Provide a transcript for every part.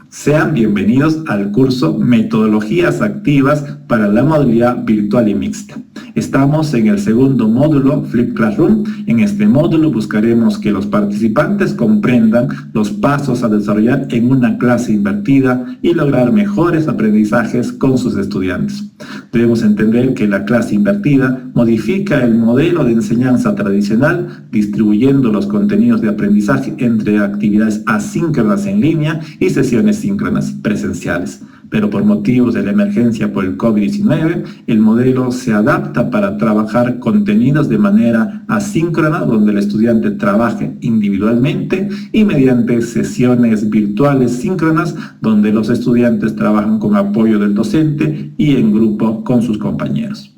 Sean bienvenidos al curso Metodologías Activas para la modalidad virtual y mixta. Estamos en el segundo módulo, Flip Classroom. En este módulo buscaremos que los participantes comprendan los pasos a desarrollar en una clase invertida y lograr mejores aprendizajes con sus estudiantes. Debemos entender que la clase invertida modifica el modelo de enseñanza tradicional, distribuyendo los contenidos de aprendizaje entre actividades asíncronas en línea y sesiones síncronas presenciales. Pero por motivos de la emergencia por el COVID-19, el modelo se adapta para trabajar contenidos de manera asíncrona, donde el estudiante trabaje individualmente, y mediante sesiones virtuales síncronas, donde los estudiantes trabajan con apoyo del docente y en grupo con sus compañeros.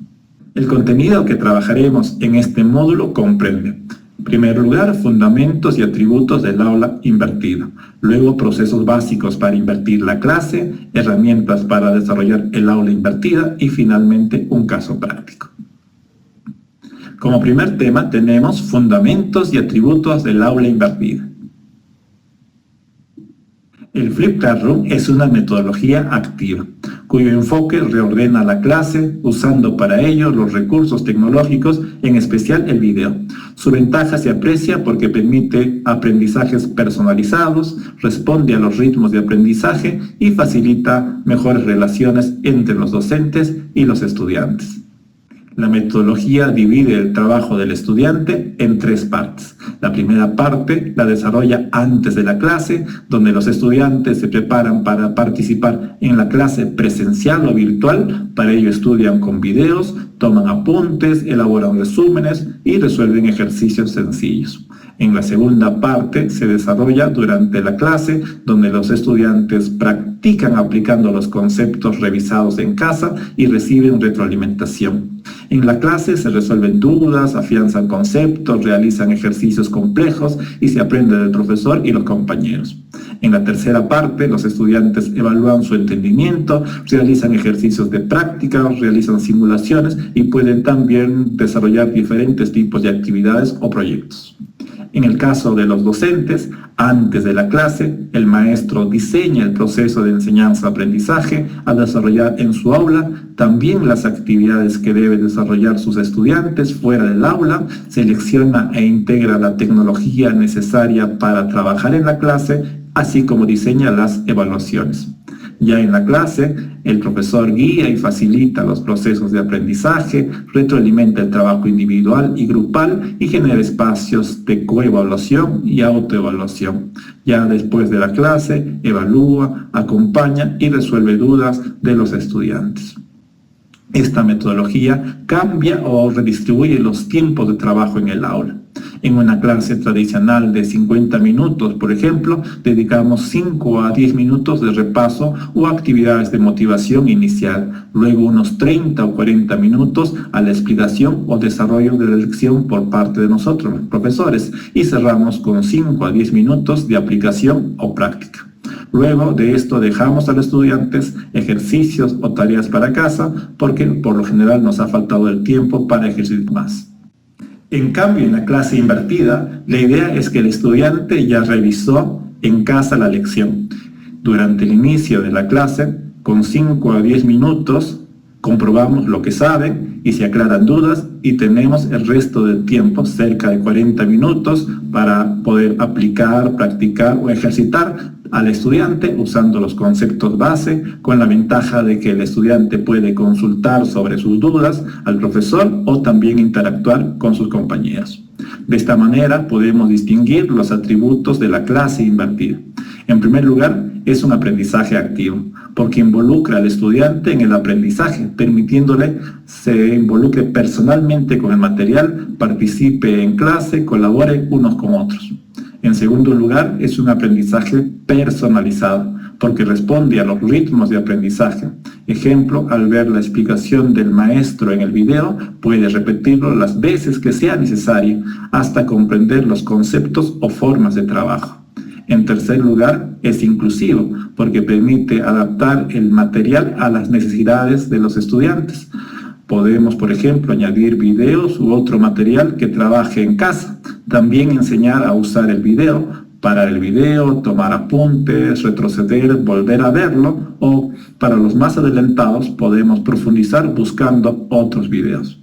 El contenido que trabajaremos en este módulo comprende: en primer lugar, fundamentos y atributos del aula invertida. Luego, procesos básicos para invertir la clase, herramientas para desarrollar el aula invertida y finalmente un caso práctico. Como primer tema tenemos fundamentos y atributos del aula invertida. El Flip Classroom es una metodología activa, cuyo enfoque reordena la clase usando para ello los recursos tecnológicos, en especial el video. Su ventaja se aprecia porque permite aprendizajes personalizados, responde a los ritmos de aprendizaje y facilita mejores relaciones entre los docentes y los estudiantes. La metodología divide el trabajo del estudiante en tres partes. La primera parte la desarrolla antes de la clase, donde los estudiantes se preparan para participar en la clase presencial o virtual. Para ello estudian con videos, toman apuntes, elaboran resúmenes y resuelven ejercicios sencillos. En la segunda parte se desarrolla durante la clase, donde los estudiantes practican aplicando los conceptos revisados en casa y reciben retroalimentación. En la clase se resuelven dudas, afianzan conceptos, realizan ejercicios complejos y se aprende del profesor y los compañeros. En la tercera parte, los estudiantes evalúan su entendimiento, realizan ejercicios de práctica, realizan simulaciones y pueden también desarrollar diferentes tipos de actividades o proyectos. En el caso de los docentes, antes de la clase, el maestro diseña el proceso de enseñanza-aprendizaje a desarrollar en su aula, también las actividades que deben desarrollar sus estudiantes fuera del aula, selecciona e integra la tecnología necesaria para trabajar en la clase, así como diseña las evaluaciones. Ya en la clase, el profesor guía y facilita los procesos de aprendizaje, retroalimenta el trabajo individual y grupal y genera espacios de coevaluación y autoevaluación. Ya después de la clase, evalúa, acompaña y resuelve dudas de los estudiantes. Esta metodología cambia o redistribuye los tiempos de trabajo en el aula. En una clase tradicional de 50 minutos, por ejemplo, dedicamos 5 a 10 minutos de repaso o actividades de motivación inicial, luego unos 30 o 40 minutos a la explicación o desarrollo de la lección por parte de nosotros, los profesores, y cerramos con 5 a 10 minutos de aplicación o práctica. Luego de esto dejamos a los estudiantes ejercicios o tareas para casa, porque por lo general nos ha faltado el tiempo para ejercitar más. En cambio, en la clase invertida, la idea es que el estudiante ya revisó en casa la lección. Durante el inicio de la clase, con 5 a 10 minutos, comprobamos lo que saben y se aclaran dudas y tenemos el resto del tiempo, cerca de 40 minutos, para poder aplicar, practicar o ejercitar al estudiante usando los conceptos base, con la ventaja de que el estudiante puede consultar sobre sus dudas al profesor o también interactuar con sus compañeros. De esta manera podemos distinguir los atributos de la clase invertida. En primer lugar, es un aprendizaje activo, porque involucra al estudiante en el aprendizaje, permitiéndole se involucre personalmente con el material, participe en clase, colabore unos con otros. En segundo lugar, es un aprendizaje personalizado, porque responde a los ritmos de aprendizaje. Ejemplo, al ver la explicación del maestro en el video, puede repetirlo las veces que sea necesario, hasta comprender los conceptos o formas de trabajo. En tercer lugar, es inclusivo, porque permite adaptar el material a las necesidades de los estudiantes. Podemos, por ejemplo, añadir videos u otro material que trabaje en casa. También enseñar a usar el video parar el video, tomar apuntes, retroceder, volver a verlo, o para los más adelantados podemos profundizar buscando otros videos.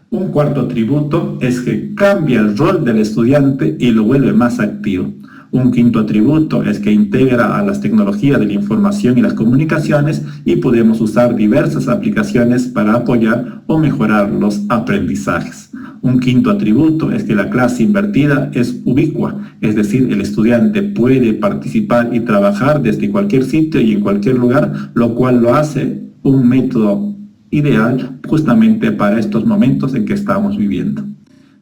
Un cuarto atributo es que cambia el rol del estudiante y lo vuelve más activo. Un quinto atributo es que integra a las tecnologías de la información y las comunicaciones y podemos usar diversas aplicaciones para apoyar o mejorar los aprendizajes. Un quinto atributo es que la clase invertida es ubicua, es decir, el estudiante puede participar y trabajar desde cualquier sitio y en cualquier lugar, lo cual lo hace un método ideal justamente para estos momentos en que estamos viviendo.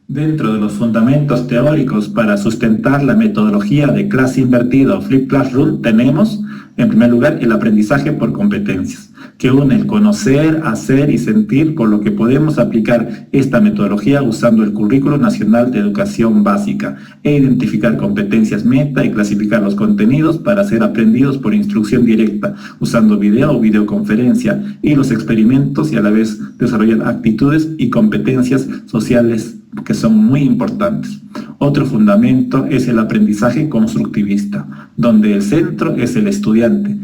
Dentro de los fundamentos teóricos para sustentar la metodología de clase invertida o Flipped Classroom tenemos, en primer lugar, el aprendizaje por competencias, que une el conocer, hacer y sentir, por lo que podemos aplicar esta metodología usando el Currículo Nacional de Educación Básica e identificar competencias meta y clasificar los contenidos para ser aprendidos por instrucción directa, usando video o videoconferencia y los experimentos y a la vez desarrollar actitudes y competencias sociales que son muy importantes. Otro fundamento es el aprendizaje constructivista, donde el centro es el estudiante,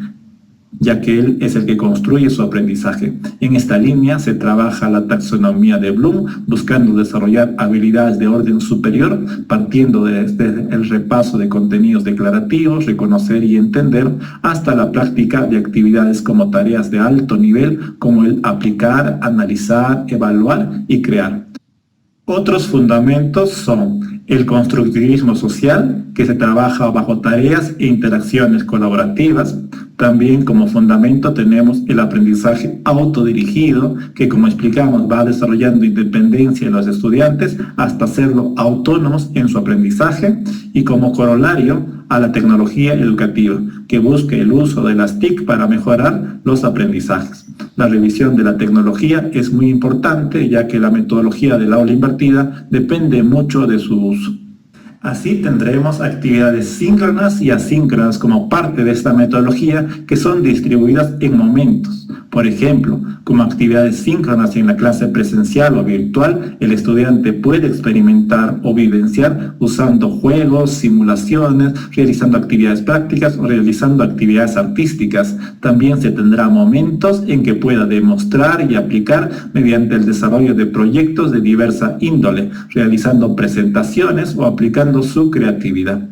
ya que él es el que construye su aprendizaje. En esta línea se trabaja la taxonomía de Bloom, buscando desarrollar habilidades de orden superior, partiendo desde el repaso de contenidos declarativos, reconocer y entender, hasta la práctica de actividades como tareas de alto nivel, como el aplicar, analizar, evaluar y crear. Otros fundamentos son el constructivismo social, que se trabaja bajo tareas e interacciones colaborativas. También como fundamento tenemos el aprendizaje autodirigido, que como explicamos va desarrollando independencia en los estudiantes hasta hacerlo autónomos en su aprendizaje, y como corolario a la tecnología educativa, que busca el uso de las TIC para mejorar los aprendizajes. La revisión de la tecnología es muy importante, ya que la metodología del aula invertida depende mucho de su uso. Así tendremos actividades síncronas y asíncronas como parte de esta metodología, que son distribuidas en momentos. Por ejemplo, como actividades síncronas en la clase presencial o virtual, el estudiante puede experimentar o vivenciar usando juegos, simulaciones, realizando actividades prácticas o realizando actividades artísticas. También se tendrá momentos en que pueda demostrar y aplicar mediante el desarrollo de proyectos de diversa índole, realizando presentaciones o aplicando su creatividad.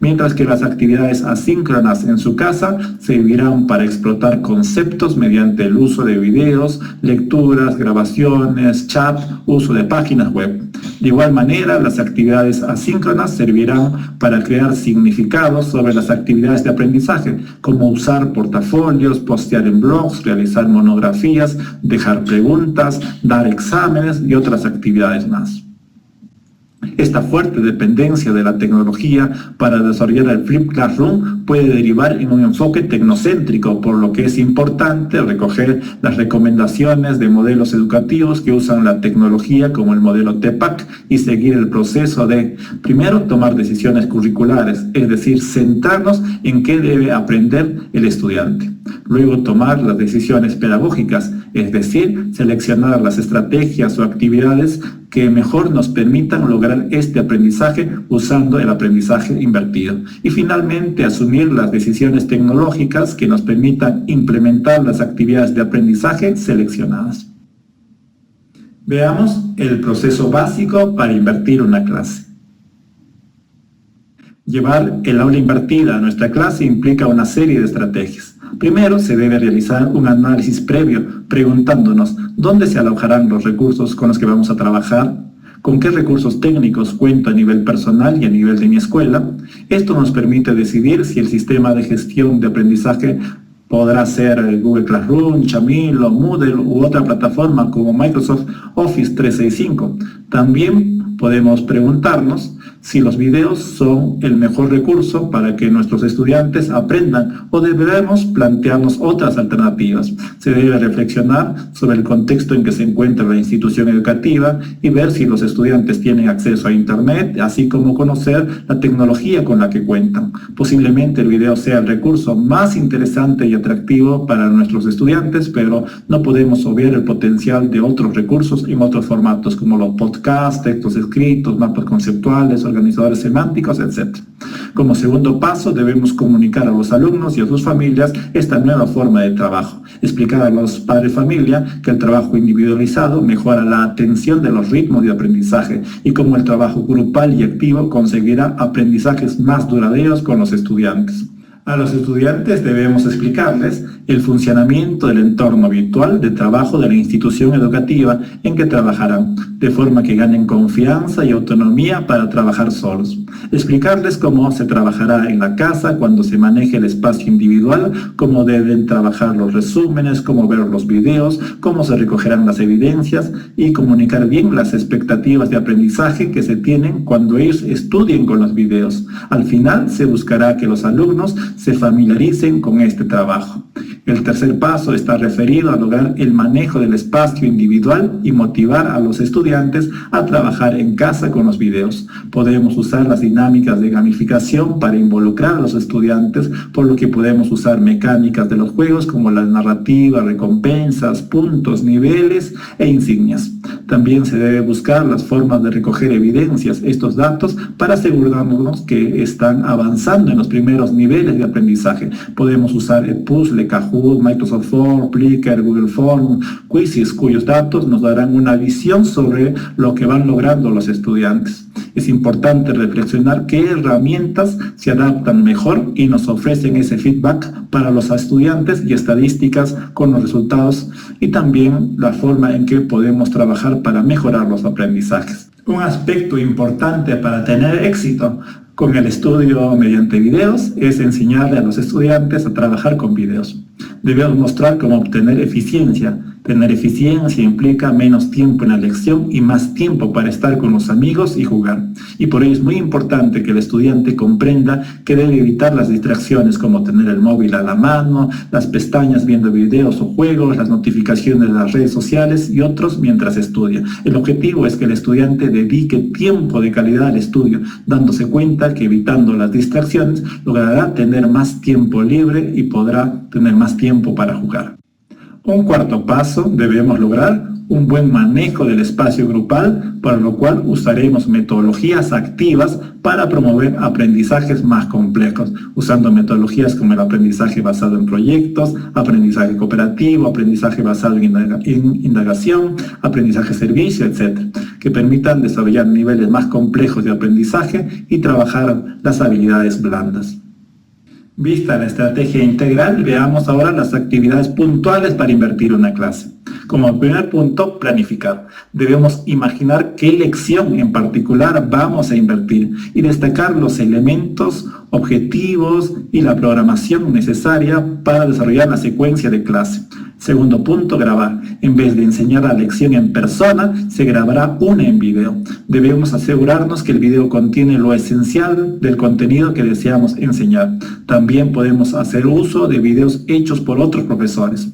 Mientras que las actividades asíncronas en su casa servirán para explotar conceptos mediante el uso de videos, lecturas, grabaciones, chat, uso de páginas web. De igual manera, las actividades asíncronas servirán para crear significados sobre las actividades de aprendizaje, como usar portafolios, postear en blogs, realizar monografías, dejar preguntas, dar exámenes y otras actividades más. Esta fuerte dependencia de la tecnología para desarrollar el Flipped Classroom puede derivar en un enfoque tecnocéntrico, por lo que es importante recoger las recomendaciones de modelos educativos que usan la tecnología, como el modelo TPACK, y seguir el proceso de, primero, tomar decisiones curriculares, es decir, centrarnos en qué debe aprender el estudiante. Luego, tomar las decisiones pedagógicas, es decir, seleccionar las estrategias o actividades que mejor nos permitan lograr este aprendizaje usando el aprendizaje invertido. Y finalmente, asumir las decisiones tecnológicas que nos permitan implementar las actividades de aprendizaje seleccionadas. Veamos el proceso básico para invertir una clase. Llevar el aula invertida a nuestra clase implica una serie de estrategias. Primero, se debe realizar un análisis previo, preguntándonos dónde se alojarán los recursos con los que vamos a trabajar, con qué recursos técnicos cuento a nivel personal y a nivel de mi escuela. Esto nos permite decidir si el sistema de gestión de aprendizaje podrá ser Google Classroom, Chamilo, Moodle u otra plataforma como Microsoft Office 365. También podemos preguntarnos si los videos son el mejor recurso para que nuestros estudiantes aprendan, o deberemos plantearnos otras alternativas. Se debe reflexionar sobre el contexto en que se encuentra la institución educativa y ver si los estudiantes tienen acceso a Internet, así como conocer la tecnología con la que cuentan. Posiblemente el video sea el recurso más interesante y atractivo para nuestros estudiantes, pero no podemos obviar el potencial de otros recursos en otros formatos, como los podcasts, textos escritos, mapas conceptuales, organizadores semánticos, etc. Como segundo paso, debemos comunicar a los alumnos y a sus familias esta nueva forma de trabajo. Explicar a los padres de familia que el trabajo individualizado mejora la atención de los ritmos de aprendizaje y cómo el trabajo grupal y activo conseguirá aprendizajes más duraderos con los estudiantes. A los estudiantes debemos explicarles el funcionamiento del entorno virtual de trabajo de la institución educativa en que trabajarán, de forma que ganen confianza y autonomía para trabajar solos. Explicarles cómo se trabajará en la casa cuando se maneje el espacio individual, cómo deben trabajar los resúmenes, cómo ver los videos, cómo se recogerán las evidencias y comunicar bien las expectativas de aprendizaje que se tienen cuando ellos estudien con los videos. Al final se buscará que los alumnos se familiaricen con este trabajo. El tercer paso está referido a lograr el manejo del espacio individual y motivar a los estudiantes a trabajar en casa con los videos. Podemos usar las dinámicas de gamificación para involucrar a los estudiantes, por lo que podemos usar mecánicas de los juegos como la narrativa, recompensas, puntos, niveles e insignias. También se debe buscar las formas de recoger evidencias, estos datos, para asegurarnos que están avanzando en los primeros niveles de aprendizaje. Podemos usar el puzzle, Kahoot, Microsoft Form, Plickr, Google Form, Quizzes, cuyos datos nos darán una visión sobre lo que van logrando los estudiantes. Es importante reflexionar qué herramientas se adaptan mejor y nos ofrecen ese feedback para los estudiantes y estadísticas con los resultados y también la forma en que podemos trabajar para mejorar los aprendizajes. Un aspecto importante para tener éxito con el estudio mediante videos es enseñarle a los estudiantes a trabajar con videos. Debemos mostrar cómo obtener eficiencia. Tener eficiencia implica menos tiempo en la lección y más tiempo para estar con los amigos y jugar. Y por ello es muy importante que el estudiante comprenda que debe evitar las distracciones como tener el móvil a la mano, las pestañas viendo videos o juegos, las notificaciones de las redes sociales y otros mientras estudia. El objetivo es que el estudiante dedique tiempo de calidad al estudio, dándose cuenta que evitando las distracciones logrará tener más tiempo libre y podrá tener más tiempo para jugar. Un cuarto paso, debemos lograr un buen manejo del espacio grupal, para lo cual usaremos metodologías activas para promover aprendizajes más complejos, usando metodologías como el aprendizaje basado en proyectos, aprendizaje cooperativo, aprendizaje basado en indagación, aprendizaje servicio, etc., que permitan desarrollar niveles más complejos de aprendizaje y trabajar las habilidades blandas. Vista la estrategia integral, veamos ahora las actividades puntuales para invertir una clase. Como primer punto, planificar. Debemos imaginar qué lección en particular vamos a invertir y destacar los elementos, objetivos y la programación necesaria para desarrollar la secuencia de clase. Segundo punto, grabar. En vez de enseñar la lección en persona, se grabará una en video. Debemos asegurarnos que el video contiene lo esencial del contenido que deseamos enseñar. También podemos hacer uso de videos hechos por otros profesores.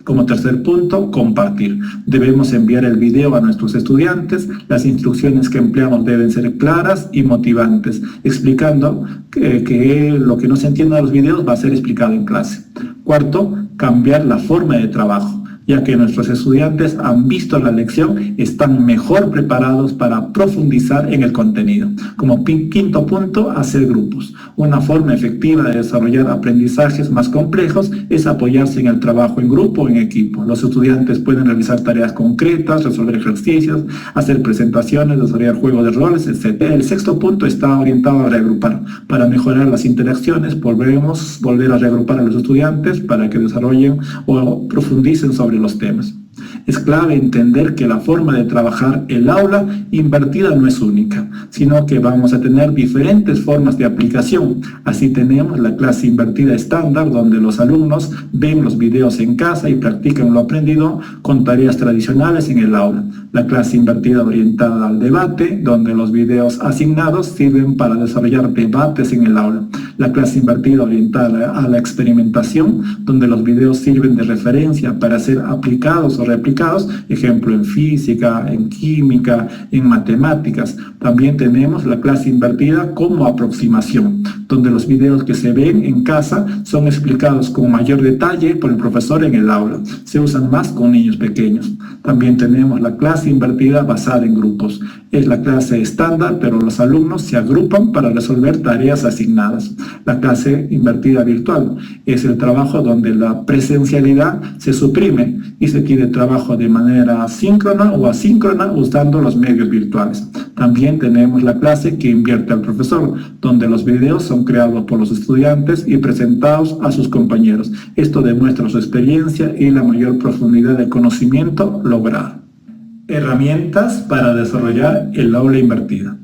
Como tercer punto, compartir. Debemos enviar el video a nuestros estudiantes. Las instrucciones que empleamos deben ser claras y motivantes, explicando que lo que no se entienda de los videos va a ser explicado en clase. Cuarto, cambiar la forma de trabajo. Ya que nuestros estudiantes han visto la lección, están mejor preparados para profundizar en el contenido. Como quinto punto, hacer grupos. Una forma efectiva de desarrollar aprendizajes más complejos es apoyarse en el trabajo en grupo o en equipo. Los estudiantes pueden realizar tareas concretas, resolver ejercicios, hacer presentaciones, desarrollar juegos de roles, etc. El sexto punto está orientado a reagrupar. Para mejorar las interacciones, podremos volver a reagrupar a los estudiantes para que desarrollen o profundicen sobre los temas. Es clave entender que la forma de trabajar el aula invertida no es única, sino que vamos a tener diferentes formas de aplicación. Así tenemos la clase invertida estándar, donde los alumnos ven los videos en casa y practican lo aprendido con tareas tradicionales en el aula. La clase invertida orientada al debate, donde los videos asignados sirven para desarrollar debates en el aula. la clase invertida orientada a la experimentación, donde los videos sirven de referencia para ser aplicados o reaplicados, ejemplo en física, en química, en matemáticas. También tenemos la clase invertida como aproximación, donde los videos que se ven en casa son explicados con mayor detalle por el profesor en el aula. Se usan más con niños pequeños. También tenemos la clase invertida basada en grupos. Es la clase estándar, pero los alumnos se agrupan para resolver tareas asignadas. La clase invertida virtual es el trabajo donde la presencialidad se suprime y se quiere trabajo de manera síncrona o asíncrona usando los medios virtuales. También tenemos la clase que invierte al profesor, donde los videos son creados por los estudiantes y presentados a sus compañeros. Esto demuestra su experiencia y la mayor profundidad de conocimiento logrado. Herramientas para desarrollar el aula invertida.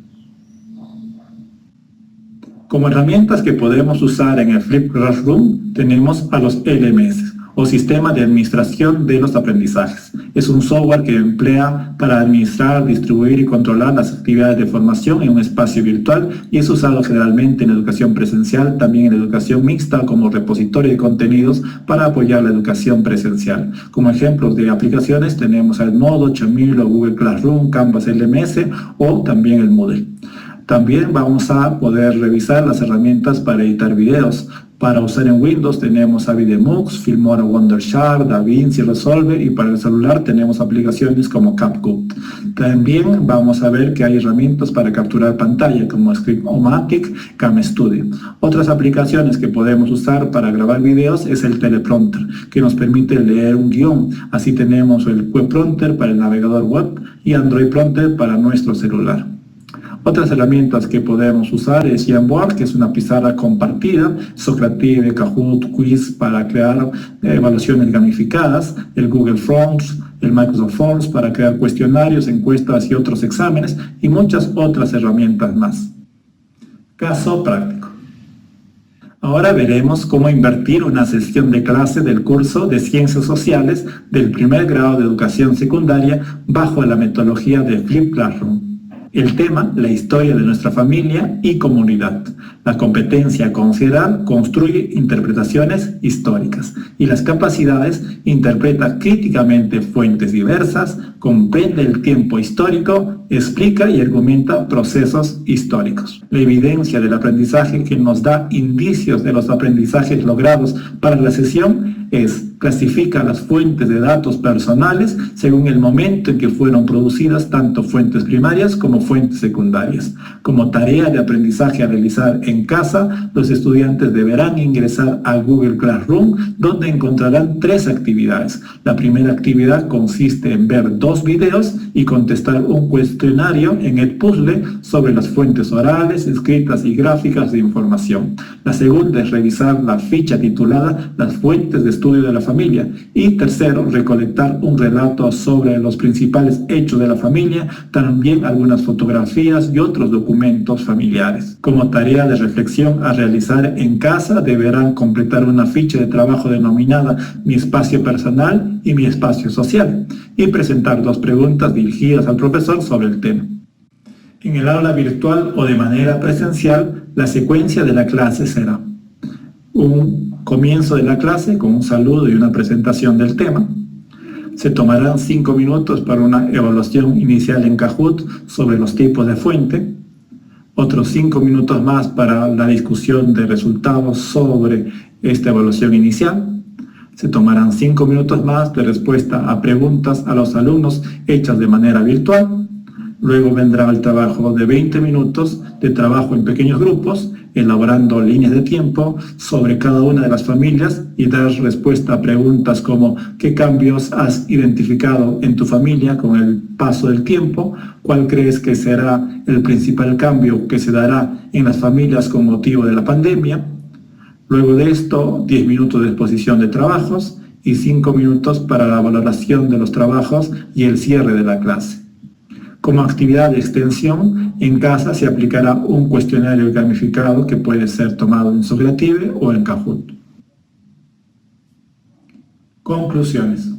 Como herramientas que podemos usar en el Flipped Classroom tenemos a los LMS, o Sistema de Administración de los Aprendizajes. Es un software que emplea para administrar, distribuir y controlar las actividades de formación en un espacio virtual y es usado generalmente en educación presencial, también en educación mixta como repositorio de contenidos para apoyar la educación presencial. Como ejemplos de aplicaciones tenemos el Moodle, Chamilo, Google Classroom, Canvas LMS o también el Moodle. También vamos a poder revisar las herramientas para editar videos. Para usar en Windows tenemos Avidemux, Filmora, Wondershare, DaVinci Resolve y para el celular tenemos aplicaciones como CapCut. También vamos a ver que hay herramientas para capturar pantalla como Script-O-Matic, CamStudio. Otras aplicaciones que podemos usar para grabar videos es el teleprompter, que nos permite leer un guión. Así tenemos el web prompter para el navegador web y Android prompter para nuestro celular. Otras herramientas que podemos usar es Jamboard, que es una pizarra compartida, Socrative, Kahoot, Quiz para crear evaluaciones gamificadas, el Google Forms, el Microsoft Forms para crear cuestionarios, encuestas y otros exámenes y muchas otras herramientas más. Caso práctico. Ahora veremos cómo invertir una sesión de clase del curso de Ciencias Sociales del primer grado de educación secundaria bajo la metodología de Flipped Classroom. El tema, la historia de nuestra familia y comunidad. La competencia a considerar construye interpretaciones históricas y las capacidades interpreta críticamente fuentes diversas, comprende el tiempo histórico, explica y argumenta procesos históricos. La evidencia del aprendizaje que nos da indicios de los aprendizajes logrados para la sesión es clasifica las fuentes de datos personales según el momento en que fueron producidas tanto fuentes primarias como fuentes secundarias. Como tarea de aprendizaje a realizar en casa, los estudiantes deberán ingresar a Google Classroom, donde encontrarán 3 actividades. La primera actividad consiste en ver 2 videos y contestar un cuestionario en Edpuzzle sobre las fuentes orales, escritas y gráficas de información. La segunda es revisar la ficha titulada Las fuentes de estudio de la familia. Y tercero, recolectar un relato sobre los principales hechos de la familia, también algunas fotografías y otros documentos familiares. Como tarea de reflexión a realizar en casa, deberán completar una ficha de trabajo denominada Mi espacio personal y Mi espacio social y presentar 2 preguntas dirigidas al profesor sobre el tema. En el aula virtual o de manera presencial, la secuencia de la clase será un comienzo de la clase con un saludo y una presentación del tema. Se tomarán 5 minutos para una evaluación inicial en Kahoot sobre los tipos de fuente. Otros 5 minutos más para la discusión de resultados sobre esta evaluación inicial. Se tomarán 5 minutos más de respuesta a preguntas a los alumnos hechas de manera virtual. Luego vendrá el trabajo de 20 minutos de trabajo en pequeños grupos, elaborando líneas de tiempo sobre cada una de las familias y dar respuesta a preguntas como ¿qué cambios has identificado en tu familia con el paso del tiempo? ¿Cuál crees que será el principal cambio que se dará en las familias con motivo de la pandemia? Luego de esto, 10 minutos de exposición de trabajos y 5 minutos para la valoración de los trabajos y el cierre de la clase. Como actividad de extensión, en casa se aplicará un cuestionario gamificado que puede ser tomado en Socrative o en Kahoot. Conclusiones.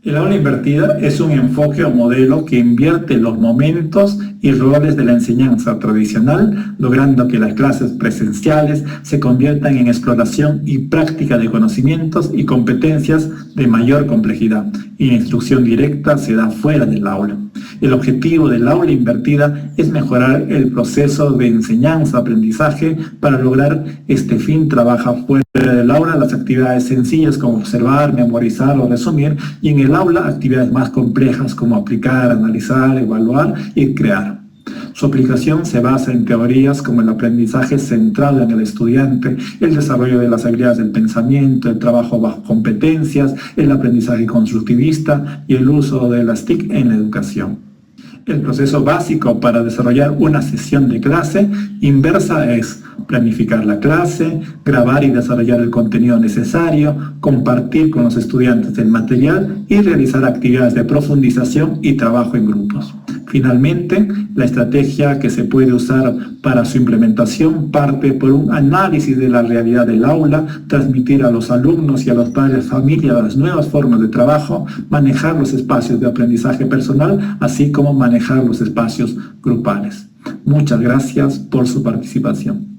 El aula invertida es un enfoque o modelo que invierte los momentos y roles de la enseñanza tradicional, logrando que las clases presenciales se conviertan en exploración y práctica de conocimientos y competencias de mayor complejidad, y la instrucción directa se da fuera del aula. El objetivo del aula invertida es mejorar el proceso de enseñanza-aprendizaje. Para lograr este fin, trabaja fuera del aula las actividades sencillas como observar, memorizar o resumir, y en el aula actividades más complejas como aplicar, analizar, evaluar y crear. Su aplicación se basa en teorías como el aprendizaje centrado en el estudiante, el desarrollo de las habilidades del pensamiento, el trabajo bajo competencias, el aprendizaje constructivista y el uso de las TIC en la educación. El proceso básico para desarrollar una sesión de clase inversa es planificar la clase, grabar y desarrollar el contenido necesario, compartir con los estudiantes el material y realizar actividades de profundización y trabajo en grupos. Finalmente, la estrategia que se puede usar para su implementación parte por un análisis de la realidad del aula, transmitir a los alumnos y a los padres de familia las nuevas formas de trabajo, manejar los espacios de aprendizaje personal, así como manejar los espacios grupales. Muchas gracias por su participación.